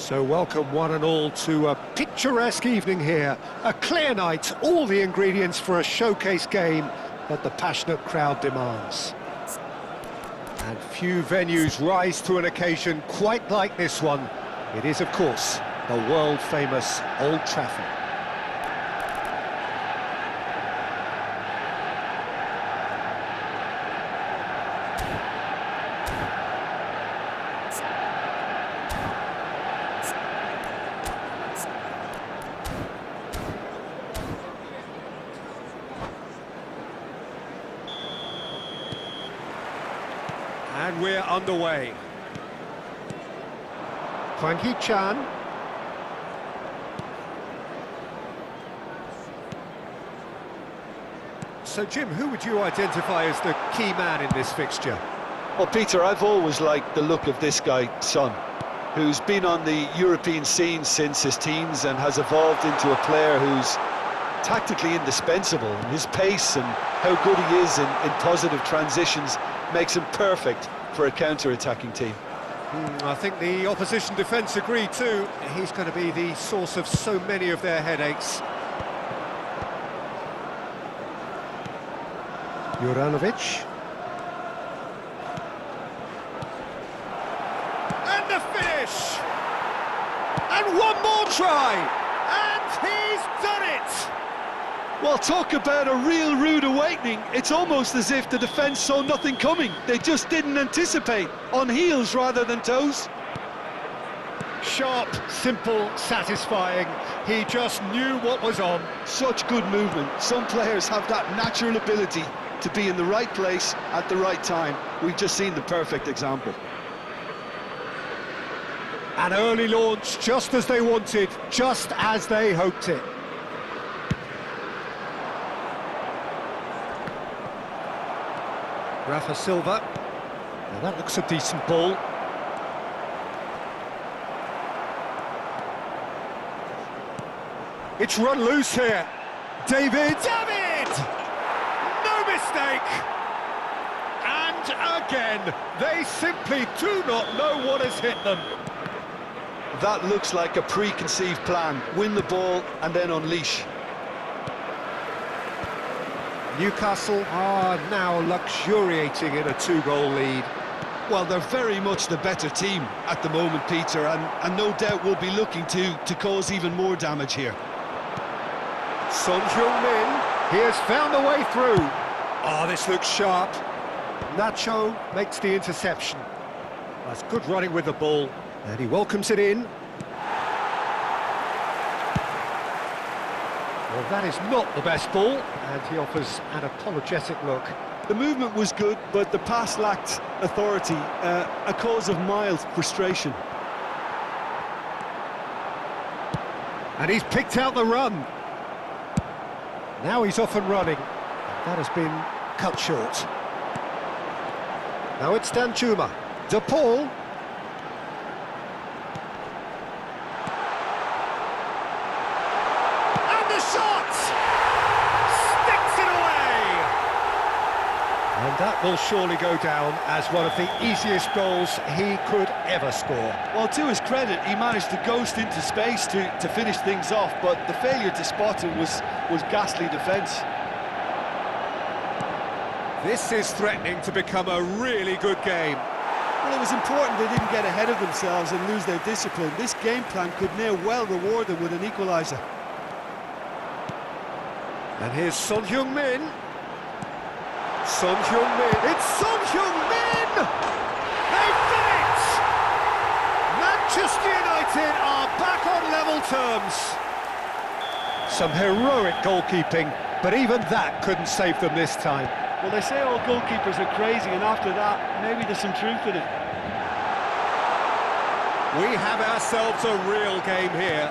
So welcome one and all to a picturesque evening here. A clear night, all the ingredients for a showcase game that the passionate crowd demands. And few venues rise to an occasion quite like this one. It is, of course, the world-famous Old Trafford. And we're underway. Chan. So, Jim, who would you identify as the key man in this fixture? Well, Peter, I've always liked the look of this guy, Son, who's been on the European scene since his teens and has evolved into a player who's tactically indispensable. And his pace and how good he is in positive transitions makes him perfect for a counter-attacking team. I think the opposition defence agree too. He's going to be the source of so many of their headaches. Juranovic. And the finish! And one more try! And he's done it! Well, talk about a real rude awakening. It's almost as if the defence saw nothing coming. They just didn't anticipate, on heels rather than toes. Sharp, simple, satisfying. He just knew what was on. Such good movement. Some players have that natural ability to be in the right place at the right time. We've just seen the perfect example. An early launch, just as they wanted, just as they hoped it. Rafa Silva. Now that looks a decent ball. It's run loose here. David! No mistake! And again, they simply do not know what has hit them. That looks like a preconceived plan. Win the ball and then unleash. Newcastle are now luxuriating in a two-goal lead. Well, they're very much the better team at the moment, Peter, and no doubt will be looking to cause even more damage here. Son Heung-min, he has found a way through. Oh, this looks sharp. Nacho makes the interception. That's good running with the ball, and he welcomes it in. Well, that is not the best ball, and he offers an apologetic look. The movement was good, but the pass lacked authority, a cause of mild frustration. And he's picked out the run. Now he's off and running. That has been cut short. Now it's Danjuma. De Paul. And that will surely go down as one of the easiest goals he could ever score. Well, to his credit, he managed to ghost into space to finish things off, but the failure to spot him was ghastly defence. This is threatening to become a really good game. Well, it was important they didn't get ahead of themselves and lose their discipline. This game plan could now well reward them with an equaliser. And here's Son Heung-min. Son Heung-min, it's Son Heung-min! They've done it! Manchester United are back on level terms. Some heroic goalkeeping, but even that couldn't save them this time. Well, they say all goalkeepers are crazy, and after that, maybe there's some truth in it. We have ourselves a real game here.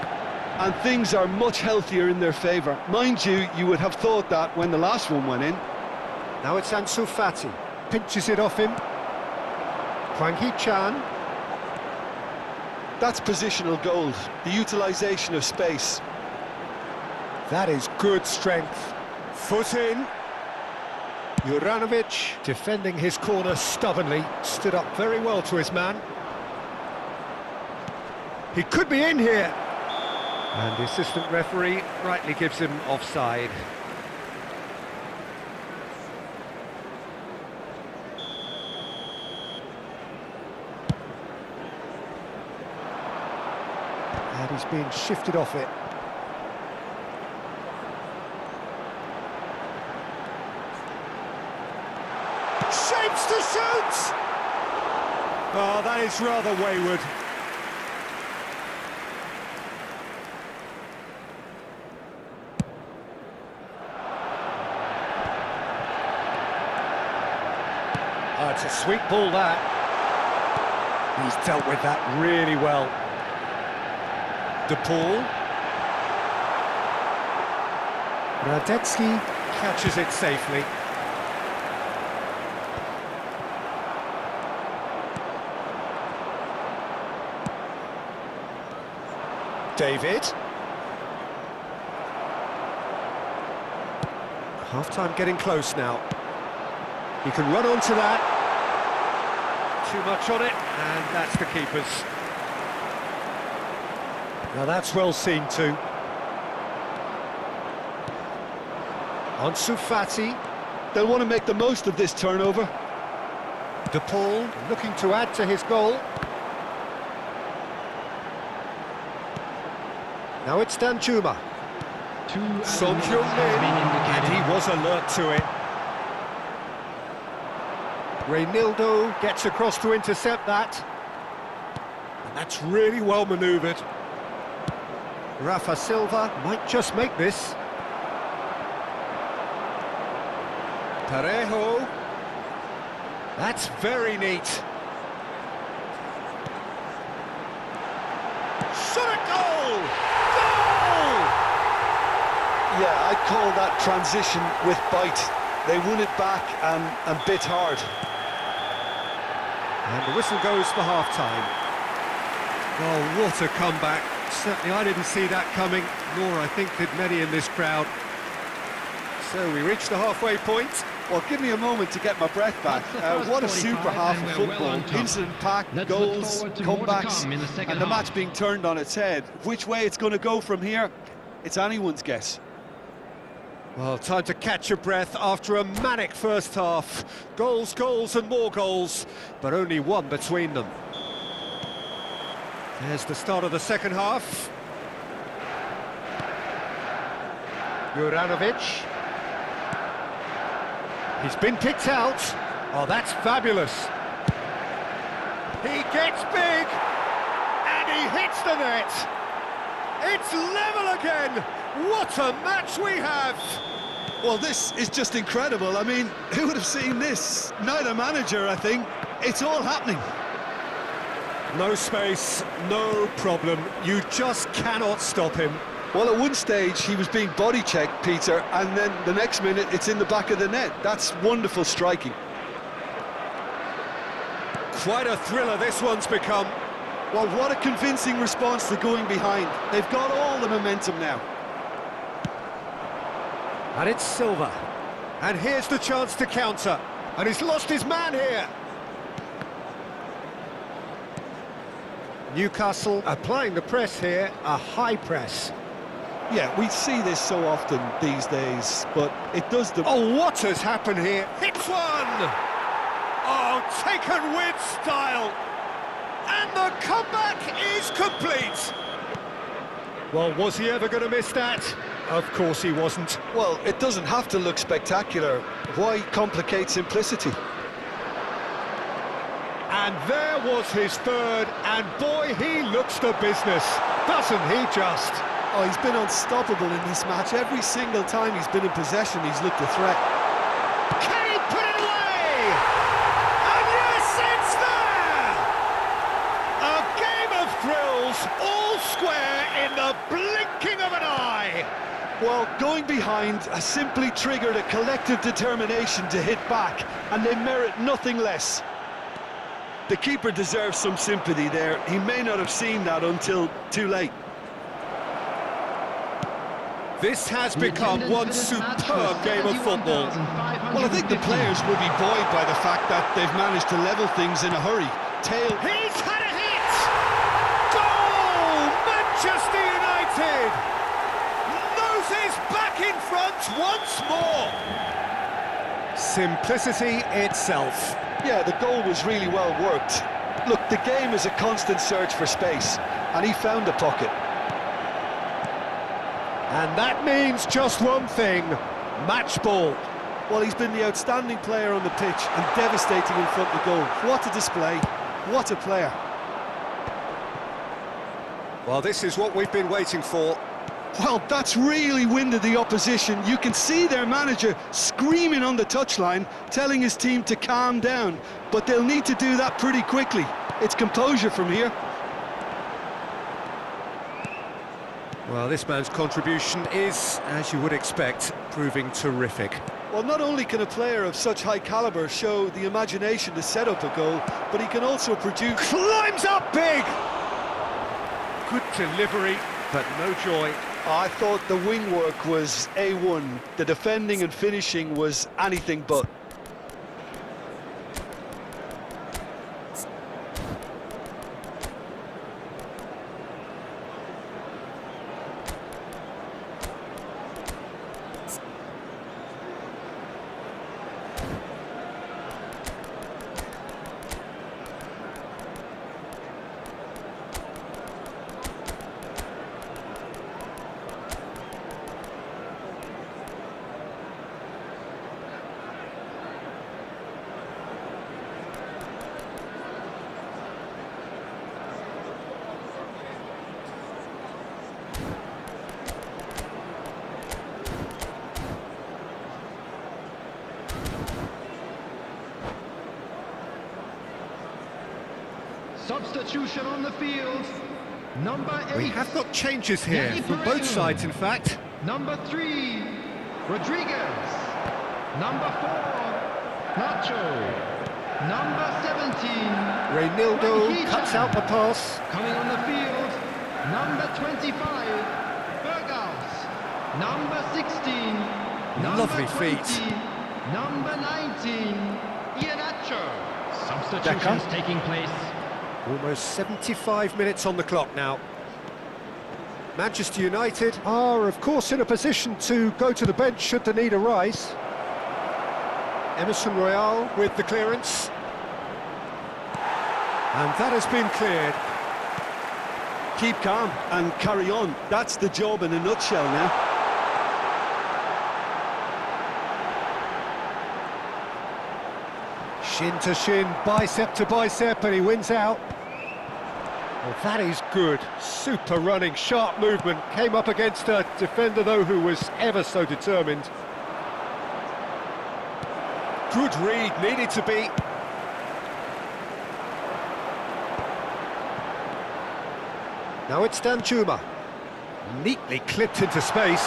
And things are much healthier in their favour. Mind you, you would have thought that when the last one went in. Now it's Ansu Fati, pinches it off him. Chan. That's positional gold, the utilisation of space. That is good strength. Foot in. Juranovic, defending his corner stubbornly, stood up very well to his man. He could be in here. And the assistant referee rightly gives him offside. And he's being shifted off it. Shapes to shoot! Oh, that is rather wayward. Oh, it's a sweet ball, that. He's dealt with that really well. De Paul. Radetzky catches it safely. David. Half-time getting close now. He can run onto that. Too much on it, and that's the keeper's. Now that's well seen too. Ansu Fati. They'll want to make the most of this turnover. De Paul looking to add to his goal. Now it's Danjuma. Son Heung-min, and he was alert to it. Reynildo gets across to intercept that. And that's really well manoeuvred. Rafa Silva might just make this. Parejo. That's very neat. Shot at goal! Goal! Yeah, I'd call that transition with bite. They won it back and bit hard. And the whistle goes for half-time. Oh, what a comeback. Certainly I didn't see that coming, nor I think did many in this crowd. So we reach the halfway point. Well, give me a moment to get my breath back. What a super half of football. Incident-packed, goals, comebacks, and the match being turned on its head. Which way it's going to go from here, it's anyone's guess. Well, time to catch your breath after a manic first half. Goals, goals and more goals, but only one between them. There's the start of the second half. Juranovic. He's been picked out. Oh, that's fabulous. He gets big, and he hits the net. It's level again. What a match we have! Well, this is just incredible. I mean, who would have seen this? Neither manager, I think. It's all happening. No space, no problem. You just cannot stop him. Well, at one stage, he was being body-checked, Peter, and then the next minute, it's in the back of the net. That's wonderful striking. Quite a thriller this one's become. Well, what a convincing response to going behind. They've got all the momentum now. And it's Silva. And here's the chance to counter. And he's lost his man here. Newcastle applying the press here, a high press. Yeah, we see this so often these days, but it does the... Oh, what has happened here? Hits one! Oh, taken with style. And the comeback is complete. Well, was he ever going to miss that? Of course he wasn't. Well, it doesn't have to look spectacular. Why complicate simplicity? And there was his third, and boy, he looks the business, doesn't he just? Oh, he's been unstoppable in this match. Every single time he's been in possession, he's looked a threat. Can he put it away? And yes, it's there! A game of thrills, all square in the blinking of an eye. Well, going behind has simply triggered a collective determination to hit back, and they merit nothing less. The keeper deserves some sympathy there. He may not have seen that until too late. This has become one superb game of football. Well, I think the players will be buoyed by the fact that they've managed to level things in a hurry. He's had a hit! Goal! deflected. Noses back in front once more. Simplicity itself. Yeah, the goal was really well worked. Look, the game is a constant search for space, and he found a pocket. And that means just one thing, match ball. Well, he's been the outstanding player on the pitch and devastating in front of the goal. What a display, what a player. Well, this is what we've been waiting for. Well, that's really winded the opposition. You can see their manager screaming on the touchline, telling his team to calm down. But they'll need to do that pretty quickly. It's composure from here. Well, this man's contribution is, as you would expect, proving terrific. Well, not only can a player of such high calibre show the imagination to set up a goal, but he can also produce... Climbs up big! Good delivery, but no joy. I thought the wing work was A1. The defending and finishing was anything but. Substitution on the field. Number 8. We have got changes here, from both sides in fact. Number 3, Rodriguez. Number 4, Nacho. Number 17, Reynildo cuts out the pass. coming on the field. Number 25, Berghaus. Number 16, number Lovely 20, feet. number 19, Iheanacho. Substitutions taking place. Almost 75 minutes on the clock now. Manchester United are, of course, in a position to go to the bench should the need arise. Emerson Royal with the clearance. And that has been cleared. Keep calm and carry on. That's the job in a nutshell now. Shin to shin, bicep to bicep, and he wins out. Well, that is good. Super running, sharp movement. Came up against a defender, though, who was ever so determined. Good read, needed to be. Now it's Danjuma. Neatly clipped into space.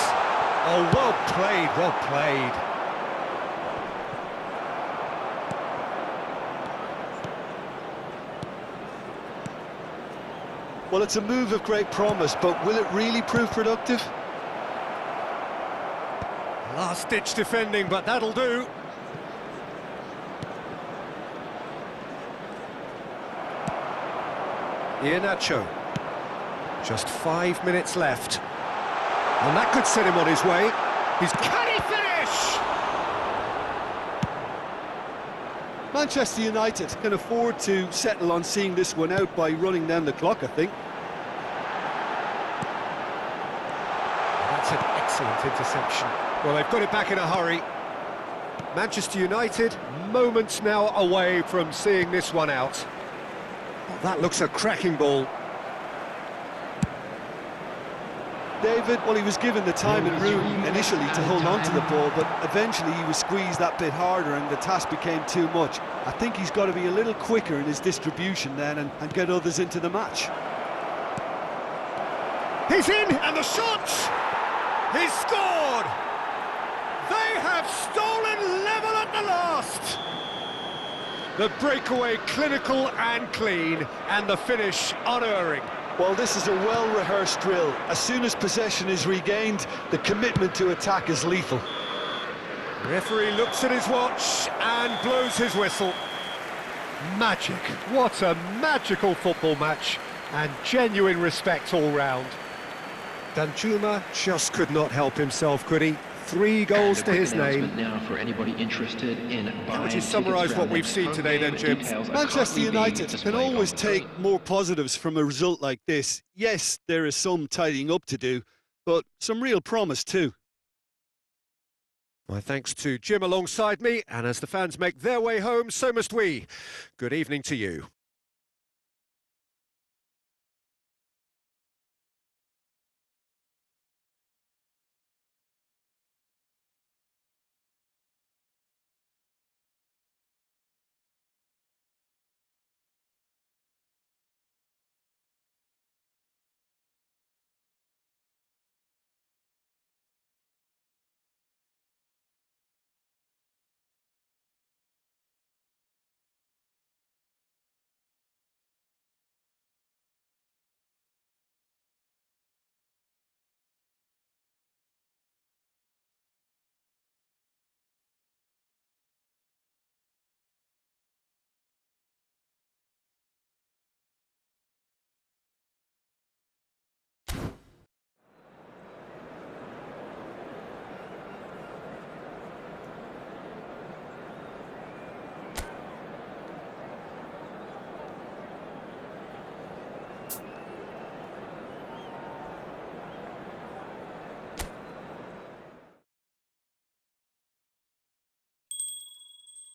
Oh, well played, well played. Well, it's a move of great promise, but will it really prove productive? Last-ditch defending, but that'll do. Iheanacho. Just 5 minutes left. And that could set him on his way. Can he finish? Manchester United can afford to settle on seeing this one out by running down the clock, I think. That's an excellent interception. Well, they've got it back in a hurry. Manchester United, moments now away from seeing this one out. Well, that looks a cracking ball. David, well, he was given the time and room initially to hold on to the ball, but eventually he was squeezed that bit harder and the task became too much. I think he's got to be a little quicker in his distribution then and get others into the match. He's in, and the shot! He's scored! They have stolen level at the last! The breakaway clinical and clean, and the finish unerring. Well, this is a well-rehearsed drill. As soon as possession is regained, the commitment to attack is lethal. Referee looks at his watch and blows his whistle. Magic. What a magical football match, and genuine respect all round. Danjuma just could not help himself, could he? 3 goals to his name. Now for anybody interested in How would you summarise what we've seen today then, Jim? Manchester United can always take more positives from a result like this. Yes, there is some tidying up to do, but some real promise too. My thanks to Jim alongside me, and as the fans make their way home, so must we. Good evening to you.